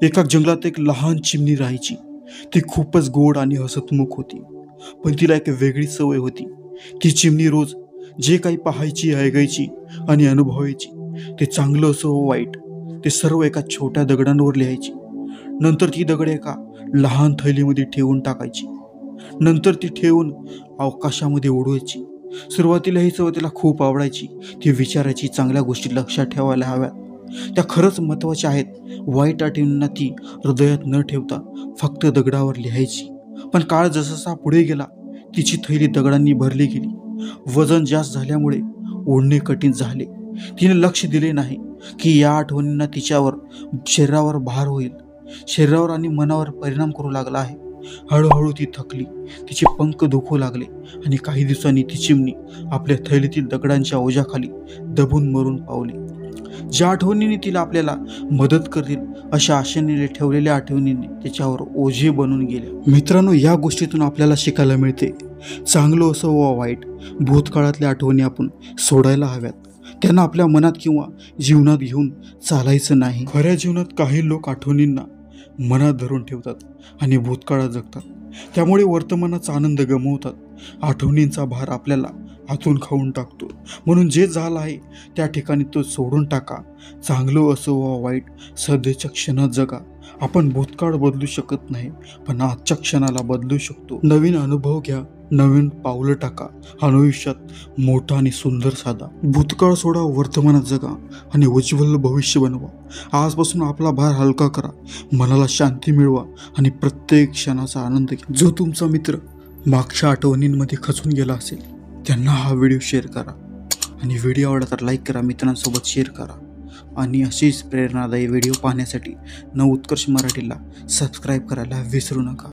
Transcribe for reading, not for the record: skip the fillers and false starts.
एका जंगलात एक लहान चिमणी राहायची. ती खूपच गोड आणि हसतमुख होती. पण तिला एक वेगळी सवय होती. ती चिमणी रोज जे काही पाहायची, ऐकायची आणि अनुभवायची, ते चांगलं असो व वाईट, ते सर्व एका छोट्या दगडांवर लिहायची. नंतर ती दगड एका लहान थैलीमध्ये ठेवून टाकायची. नंतर ती ठेवून आकाशामध्ये उडवायची. सुरुवातीला ही सवय तिला खूप आवडायची. ती विचारायची, चांगल्या गोष्टी लक्षात ठेवायला हव्यात, त्या खरंच महत्त्वाच्या आहेत. वाईट आठवणींना ती हृदयात न ठेवता फक्त दगडावर लिहायची. पण काळ जसजसा पुढे गेला, तिची थैली दगडांनी भरली गेली. वजन जास्त झाल्यामुळे ओढणे कठीण झाले. तिने लक्ष दिले नाही की या आठवणींना तिच्यावर शरीरावर भार होईल, शरीरावर आणि मनावर परिणाम करू लागला आहे. हळूहळू ती थकली, तिचे पंख दुखू लागले आणि काही दिवसांनी ती चिमणी आपल्या थैलीतील दगडांच्या ओझ्याखाली दबून मरून पावली. ज्या आठवणींनी तिला आपल्याला मदत करतील अशा आशेने ठेवलेल्या आठवणींनी तिच्यावर ओझे बनून गेल्या. मित्रांनो, या गोष्टीतून आपल्याला शिकायला मिळते, चांगलं असो वा वाईट, भूतकाळातल्या आठवणी आपण सोडायला हव्यात. त्यांना आपल्या मनात किंवा जीवनात घेऊन चालायचं नाही. खऱ्या जीवनात काही लोक आठवणींना मनात धरून ठेवतात आणि भूतकाळात जगतात. त्यामुळे वर्तमानाचा आनंद गमावतात. आठवणींचा भार आपल्याला आतून खाऊन टाकतो. म्हणून जे झालं आहे त्या ठिकाणी तो सोडून टाका. चांगलं असो वा वाईट, सध्याच्या क्षणात जगा. आपण भूतकाळ बदलू शकत नाही, पण आजच्या क्षणाला बदलू शकतो. नवीन अनुभव घ्या, नवीन पावलं टाका, आयुष्यात मोठा आणि सुंदर साधा. भूतकाळ सोडा, वर्तमानात जगा आणि उज्ज्वल भविष्य बनवा. आजपासून आपला भार हलका करा, मनाला शांती मिळवा आणि प्रत्येक क्षणाचा आनंद घ्या. जो तुमचा मित्र मागच्या आठवणींमध्ये खचून गेला असेल, त्यांना हा व्हिडिओ शेअर करा आणि व्हिडिओ आवडला तर लाईक करा, मित्रांसोबत शेअर करा. आणि अशीच प्रेरणादायी व्हिडिओ पाहण्यासाठी उत्कर्ष मराठीला सबस्क्राईब करायला विसरू नका.